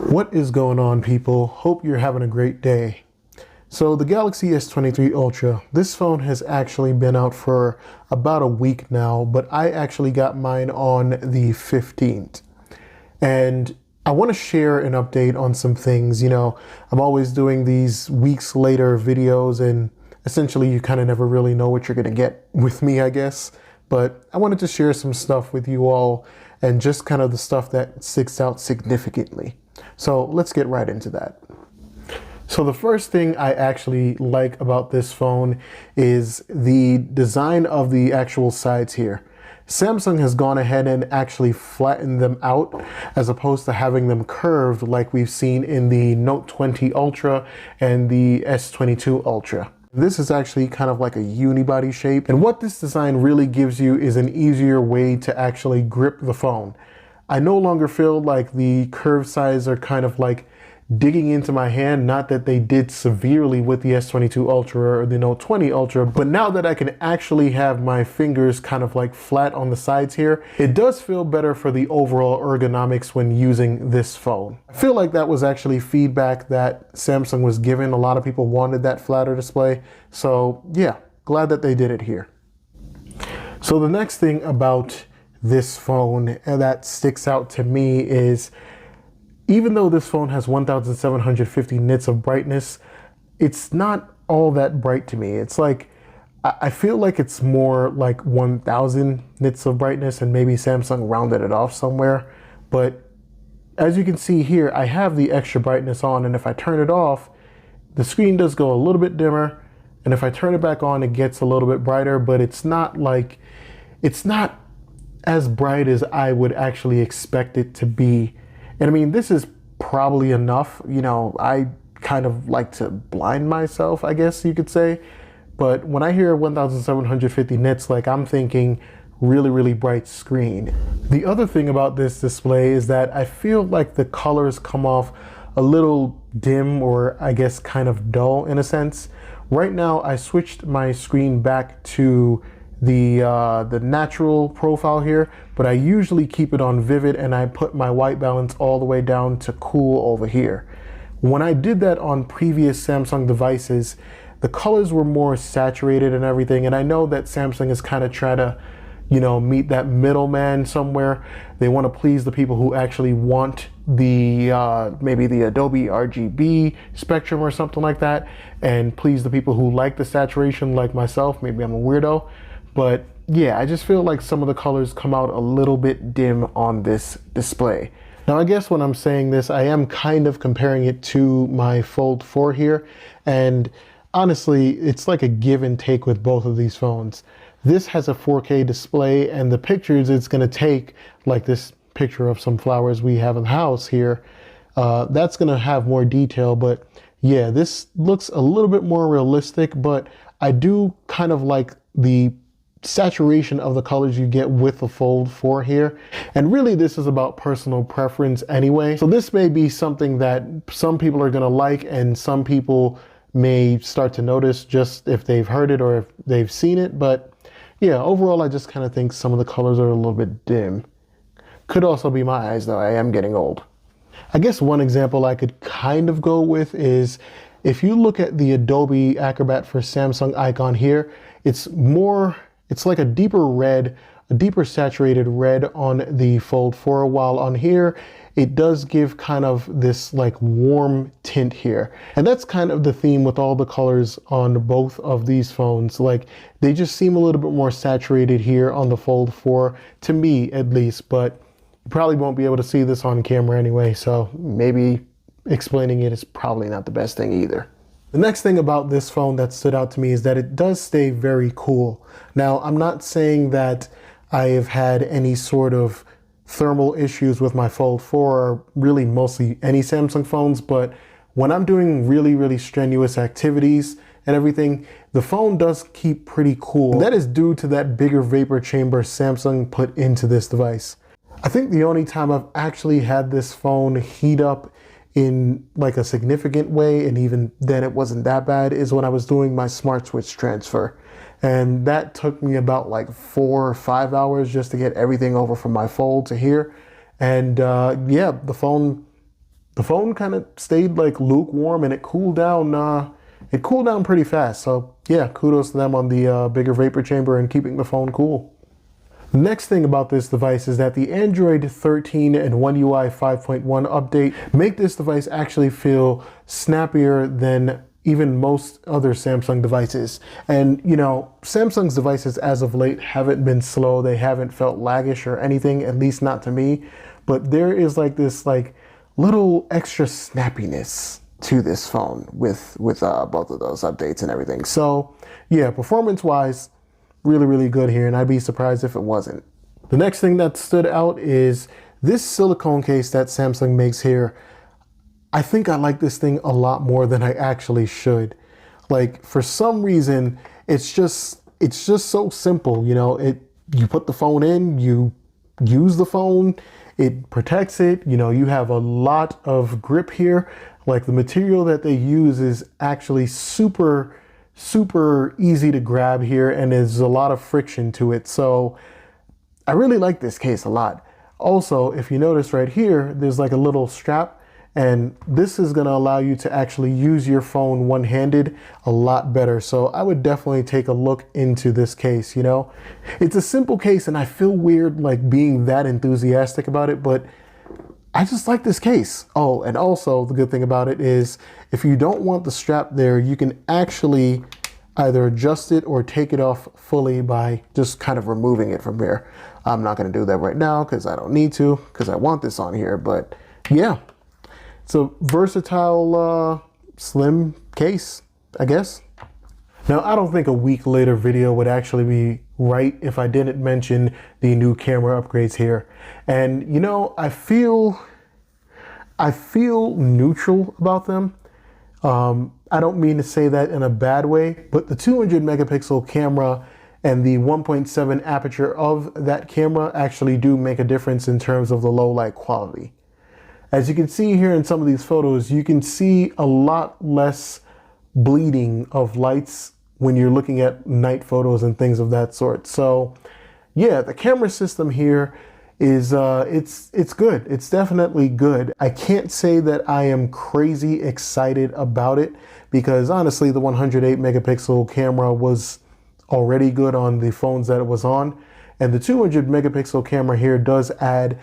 What is going on, people? Hope you're having a great day. So the Galaxy S23 Ultra, this phone has actually been out for about a week now, but I actually got mine on the 15th. And I want to share an update on some things. You know, I'm always doing these weeks later videos, and essentially you kind of never really know what you're going to get with me, I guess. But I wanted to share some stuff with you all and just kind of the stuff that sticks out significantly. So let's get right into that. So the first thing I actually like about this phone is the design of the actual sides here. Samsung has gone ahead and actually flattened them out as opposed to having them curved like we've seen in the Note 20 Ultra and the S22 Ultra. This is actually kind of like a unibody shape, and what this design really gives you is an easier way to actually grip the phone. I no longer feel like the curved sides are kind of like digging into my hand, not that they did severely with the S22 Ultra or the Note 20 Ultra, but now that I can actually have my fingers kind of like flat on the sides here, it does feel better for the overall ergonomics when using this phone. I feel like that was actually feedback that Samsung was given. A lot of people wanted that flatter display, so yeah, glad that they did it here. So the next thing about this phone that sticks out to me is, even though this phone has 1750 nits of brightness, it's not all that bright to me. It's like, I feel like it's more like 1000 nits of brightness, and maybe Samsung rounded it off somewhere. But as you can see here, I have the extra brightness on, and if I turn it off, the screen does go a little bit dimmer. And if I turn it back on, it gets a little bit brighter, but it's not as bright as I would actually expect it to be. And I mean, this is probably enough. You know, I kind of like to blind myself, I guess you could say. But when I hear 1750 nits, like, I'm thinking really, really bright screen. The other thing about this display is that I feel like the colors come off a little dim, or I guess kind of dull in a sense. Right now, I switched my screen back to the natural profile here, but I usually keep it on vivid, and I put my white balance all the way down to cool over here. When I did that on previous Samsung devices, the colors were more saturated and everything, and I know that Samsung is kind of trying to, you know, meet that middleman somewhere. They want to please the people who actually want the maybe the Adobe RGB spectrum or something like that, and please the people who like the saturation like myself. Maybe I'm a weirdo. But yeah, I just feel like some of the colors come out a little bit dim on this display. Now, I guess when I'm saying this, I am kind of comparing it to my Fold 4 here. And honestly, it's like a give and take with both of these phones. This has a 4K display, and the pictures it's going to take, like this picture of some flowers we have in the house here, that's going to have more detail. But yeah, this looks a little bit more realistic, but I do kind of like the saturation of the colors you get with the Fold 4 here. And really, this is about personal preference anyway. So this may be something that some people are going to like, and some people may start to notice just if they've heard it or if they've seen it. But yeah, overall, I just kind of think some of the colors are a little bit dim. Could also be my eyes, though. I am getting old. I guess one example I could kind of go with is, if you look at the Adobe Acrobat for Samsung icon here, it's like a deeper red, a deeper saturated red on the Fold 4, while on here, it does give kind of this like warm tint here. And that's kind of the theme with all the colors on both of these phones. Like, they just seem a little bit more saturated here on the Fold 4, to me at least, but you probably won't be able to see this on camera anyway, so maybe explaining it is probably not the best thing either. The next thing about this phone that stood out to me is that it does stay very cool. Now, I'm not saying that I have had any sort of thermal issues with my Fold 4, or really mostly any Samsung phones, but when I'm doing really, really strenuous activities and everything, the phone does keep pretty cool. And that is due to that bigger vapor chamber Samsung put into this device. I think the only time I've actually had this phone heat up in like a significant way, and even then it wasn't that bad, is when I was doing my smart switch transfer. And that took me about like 4 or 5 hours just to get everything over from my Fold to here. And yeah, the phone the phone kind of stayed like lukewarm, and it cooled down. It cooled down pretty fast. So yeah, kudos to them on the bigger vapor chamber and keeping the phone cool. Next thing about this device is that the Android 13 and One UI 5.1 update make this device actually feel snappier than even most other Samsung devices. And you know, Samsung's devices as of late haven't been slow. They haven't felt laggish or anything, at least not to me. But there is like this like little extra snappiness to this phone with both of those updates and everything. So yeah, performance wise, really good here, and I'd be surprised if it wasn't. The next thing that stood out is this silicone case that Samsung makes here. I think I like this thing a lot more than I actually should. Like, for some reason, it's just so simple. You know, you put the phone in, you use the phone, it protects it. You know, you have a lot of grip here. Like, the material that they use is actually super easy to grab here, and there's a lot of friction to it. So I really like this case a lot. Also, if you notice right here, there's like a little strap, and this is going to allow you to actually use your phone one-handed a lot better. So I would definitely take a look into this case. You know, it's a simple case, and I feel weird like being that enthusiastic about it, but I just like this case. Oh, and also the good thing about it is if you don't want the strap there, you can actually either adjust it or take it off fully by just kind of removing it from here. I'm not going to do that right now because I don't need to, because I want this on here. But yeah, it's a versatile, slim case, I guess. Now, I don't think a week later video would actually be right if I didn't mention the new camera upgrades here. And you know, I feel neutral about them. I don't mean to say that in a bad way, but the 200 megapixel camera and the 1.7 aperture of that camera actually do make a difference in terms of the low light quality. As you can see here in some of these photos, you can see a lot less bleeding of lights when you're looking at night photos and things of that sort. So yeah, the camera system here is it's good. It's definitely good. I can't say that I am crazy excited about it because honestly, the 108 megapixel camera was already good on the phones that it was on, and the 200 megapixel camera here does add,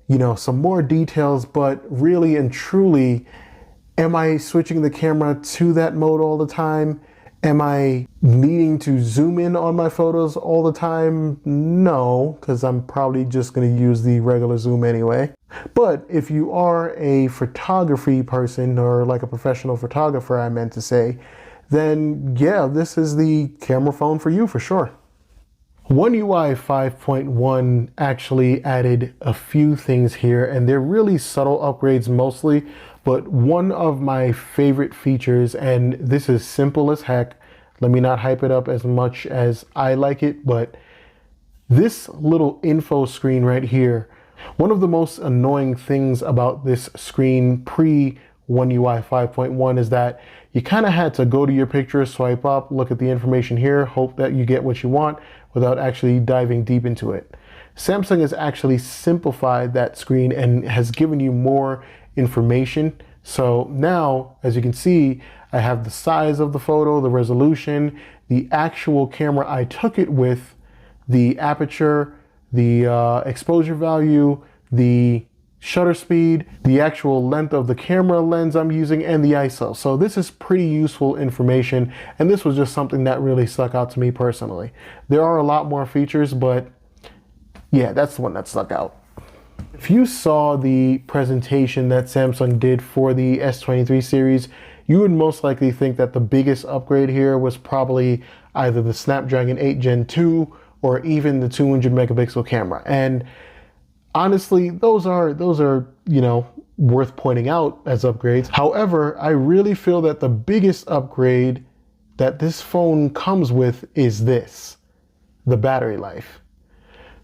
you know, some more details. But really and truly, am I switching the camera to that mode all the time? Am I needing to zoom in on my photos all the time? No, because I'm probably just going to use the regular zoom anyway. But if you are a photography person, or like a professional photographer, I meant to say, then yeah, this is the camera phone for you for sure. One UI 5.1 actually added a few things here, and they're really subtle upgrades mostly, but one of my favorite features, and this is simple as heck, let me not hype it up as much as I like it, but this little info screen right here, one of the most annoying things about this screen pre One UI 5.1 is that you kind of had to go to your picture, swipe up, look at the information here, hope that you get what you want without actually diving deep into it. Samsung has actually simplified that screen and has given you more information. So now, as you can see, I have the size of the photo, the resolution, the actual camera I took it with, the aperture, the exposure value, the shutter speed, the actual length of the camera lens I'm using, and the ISO. So this is pretty useful information, and this was just something that really stuck out to me personally. There are a lot more features, but yeah, that's the one that stuck out. If you saw the presentation that Samsung did for the S23 series, you would most likely think that the biggest upgrade here was probably either the Snapdragon 8 Gen 2 or even the 200 megapixel camera. And honestly, those are, you know, worth pointing out as upgrades. However, I really feel that the biggest upgrade that this phone comes with is this, the battery life.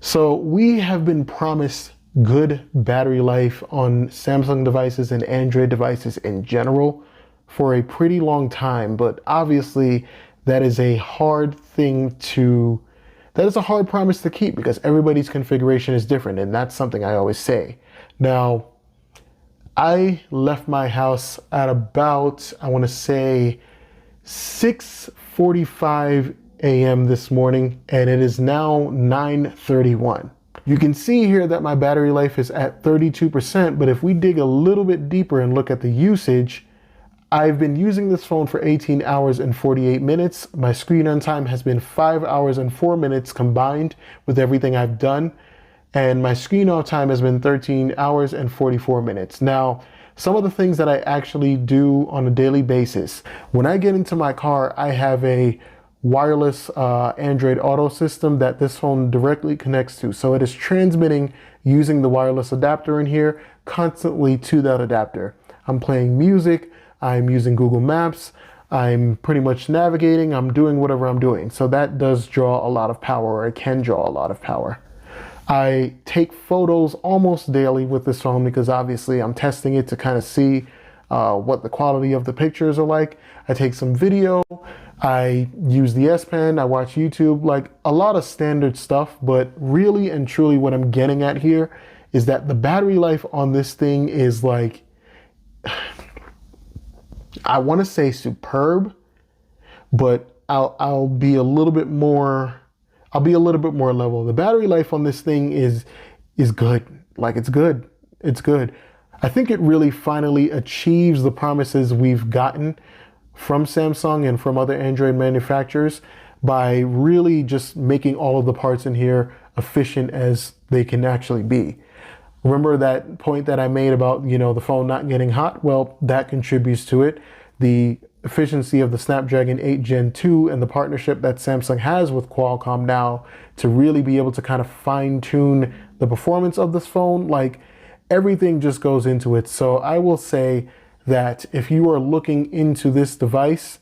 So we have been promised good battery life on Samsung devices and Android devices in general for a pretty long time, but obviously that is a hard promise to keep because everybody's configuration is different, and that's something I always say. Now, I left my house at about, I want to say 6:45 a.m. this morning, and it is now 9:31. You can see here that my battery life is at 32%, but if we dig a little bit deeper and look at the usage, I've been using this phone for 18 hours and 48 minutes. My screen on time has been 5 hours and 4 minutes combined with everything I've done. And my screen off time has been 13 hours and 44 minutes. Now, some of the things that I actually do on a daily basis. When I get into my car, I have a wireless Android Auto system that this phone directly connects to. So it is transmitting using the wireless adapter in here constantly to that adapter. I'm playing music, I'm using Google Maps, I'm pretty much navigating, I'm doing whatever I'm doing. So that does draw a lot of power, or it can draw a lot of power. I take photos almost daily with this phone because obviously I'm testing it to kind of see what the quality of the pictures are like. I take some video, I use the S Pen, I watch YouTube, like a lot of standard stuff, but really and truly what I'm getting at here is that the battery life on this thing is like, I want to say superb, but I'll be a little bit more level. The battery life on this thing is good. Like it's good. It's good. I think it really finally achieves the promises we've gotten from Samsung and from other Android manufacturers by really just making all of the parts in here efficient as they can actually be. Remember that point that I made about, the phone not getting hot? Well, that contributes to it. The efficiency of the Snapdragon 8 Gen 2 and the partnership that Samsung has with Qualcomm now to really be able to kind of fine tune the performance of this phone, like everything just goes into it. So I will say that if you are looking into this device,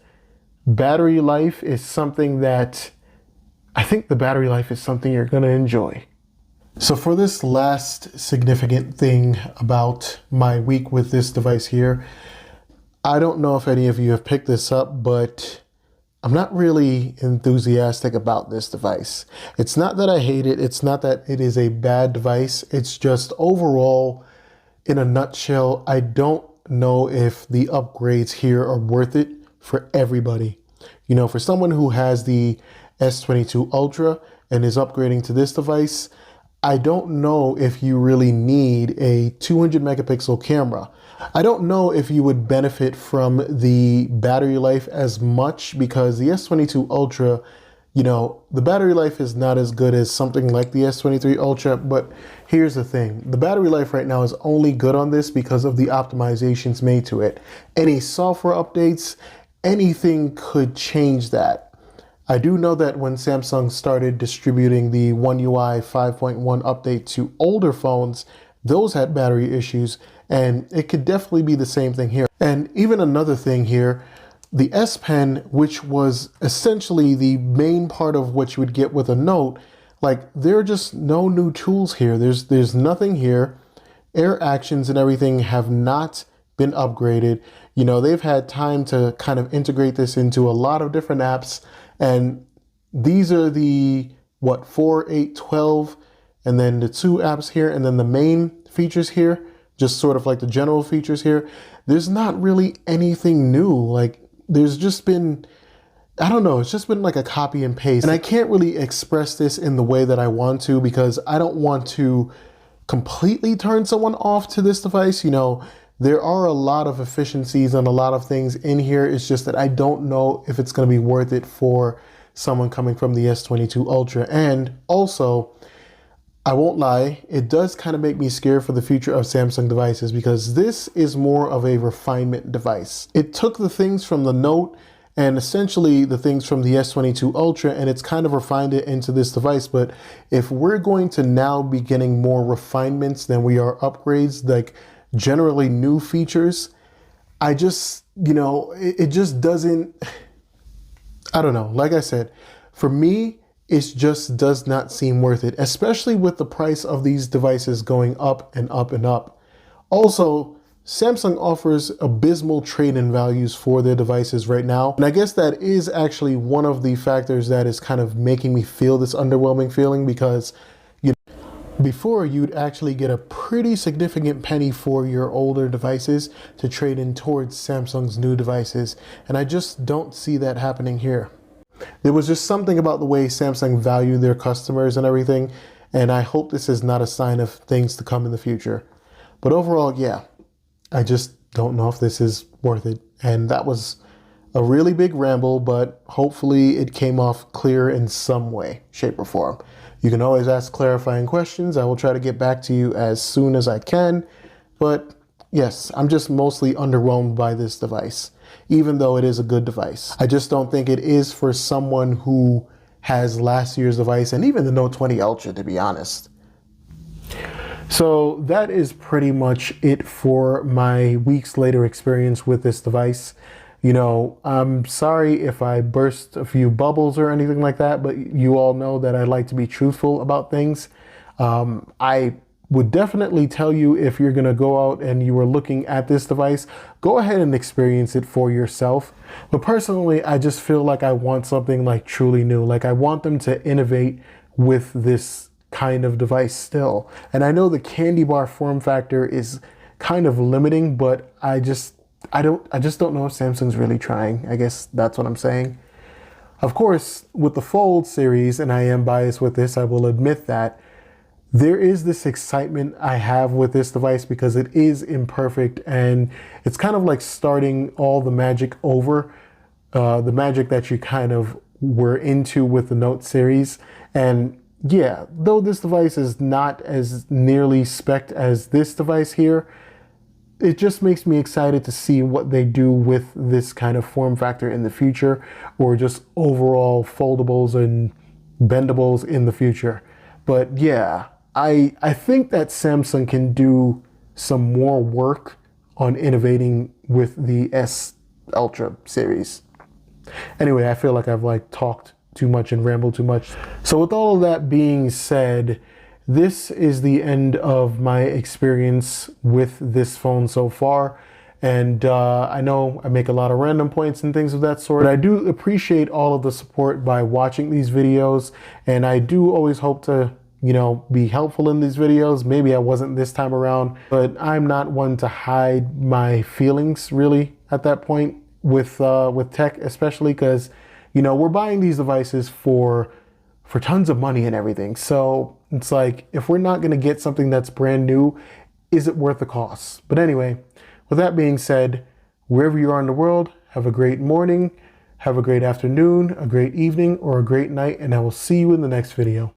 battery life is something that I think the battery life is something you're going to enjoy. So for this last significant thing about my week with this device here, I don't know if any of you have picked this up, but I'm not really enthusiastic about this device. It's not that I hate it. It's not that it is a bad device. It's just overall, in a nutshell, I don't know if the upgrades here are worth it for everybody. For someone who has the S22 Ultra and is upgrading to this device, I don't know if you really need a 200 megapixel camera. I don't know if you would benefit from the battery life as much because the S22 Ultra, the battery life is not as good as something like the S23 Ultra, but here's the thing. The battery life right now is only good on this because of the optimizations made to it. Any software updates, anything could change that. I do know that when Samsung started distributing the One UI 5.1 update to older phones, those had battery issues, and it could definitely be the same thing here. And even another thing here, the S Pen, which was essentially the main part of what you would get with a Note, like there are just no new tools here. There's nothing here. Air actions and everything have not been upgraded. They've had time to kind of integrate this into a lot of different apps. And these are the 4, 8, 12, and then the 2 apps here, and then the main features here, just sort of like the general features here. There's not really anything new. Like there's just been, I don't know, it's just been like a copy and paste. And I can't really express this in the way that I want to because I don't want to completely turn someone off to this device. There are a lot of efficiencies and a lot of things in here. It's just that I don't know if it's going to be worth it for someone coming from the S22 Ultra. And also, I won't lie, it does kind of make me scared for the future of Samsung devices because this is more of a refinement device. It took the things from the Note and essentially the things from the S22 Ultra and it's kind of refined it into this device. But if we're going to now be getting more refinements than we are upgrades, like generally new features, I just, it just doesn't, I don't know. Like I said, for me, it just does not seem worth it, especially with the price of these devices going up and up and up. Also, Samsung offers abysmal trade-in values for their devices right now. And I guess that is actually one of the factors that is kind of making me feel this underwhelming feeling because Before, you'd actually get a pretty significant penny for your older devices to trade in towards Samsung's new devices, and I just don't see that happening here. There was just something about the way Samsung valued their customers and everything, and I hope this is not a sign of things to come in the future. But overall, yeah, I just don't know if this is worth it. And that was a really big ramble, but hopefully it came off clear in some way, shape, or form. You can always ask clarifying questions. I will try to get back to you as soon as I can. But yes, I'm just mostly underwhelmed by this device, even though it is a good device. I just don't think it is for someone who has last year's device and even the Note 20 Ultra, to be honest. So that is pretty much it for my weeks later experience with this device. You know, I'm sorry if I burst a few bubbles or anything like that, but you all know that I like to be truthful about things. I would definitely tell you, if you're going to go out and you are looking at this device, go ahead and experience it for yourself. But personally, I just feel like I want something like truly new. Like, I want them to innovate with this kind of device still. And I know the candy bar form factor is kind of limiting, but I just don't know if Samsung's really trying. I guess that's what I'm saying. Of course, with the Fold series, and I am biased with this, I will admit that, there is this excitement I have with this device because it is imperfect, and it's kind of like starting all the magic over, the magic that you kind of were into with the Note series. And yeah, though this device is not as nearly spec'd as this device here, it just makes me excited to see what they do with this kind of form factor in the future, or just overall foldables and bendables in the future. But yeah, I think that Samsung can do some more work on innovating with the S Ultra series. Anyway, I feel like I've talked too much and rambled too much. So with all of that being said, this is the end of my experience with this phone so far. And I know I make a lot of random points and things of that sort, but I do appreciate all of the support by watching these videos. And I do always hope to, you know, be helpful in these videos. Maybe I wasn't this time around, but I'm not one to hide my feelings really at that point with tech, especially because, you know, we're buying these devices for tons of money and everything. So it's like, if we're not going to get something that's brand new, is it worth the cost? But anyway, with that being said, wherever you are in the world, have a great morning, have a great afternoon, a great evening, or a great night, and I will see you in the next video.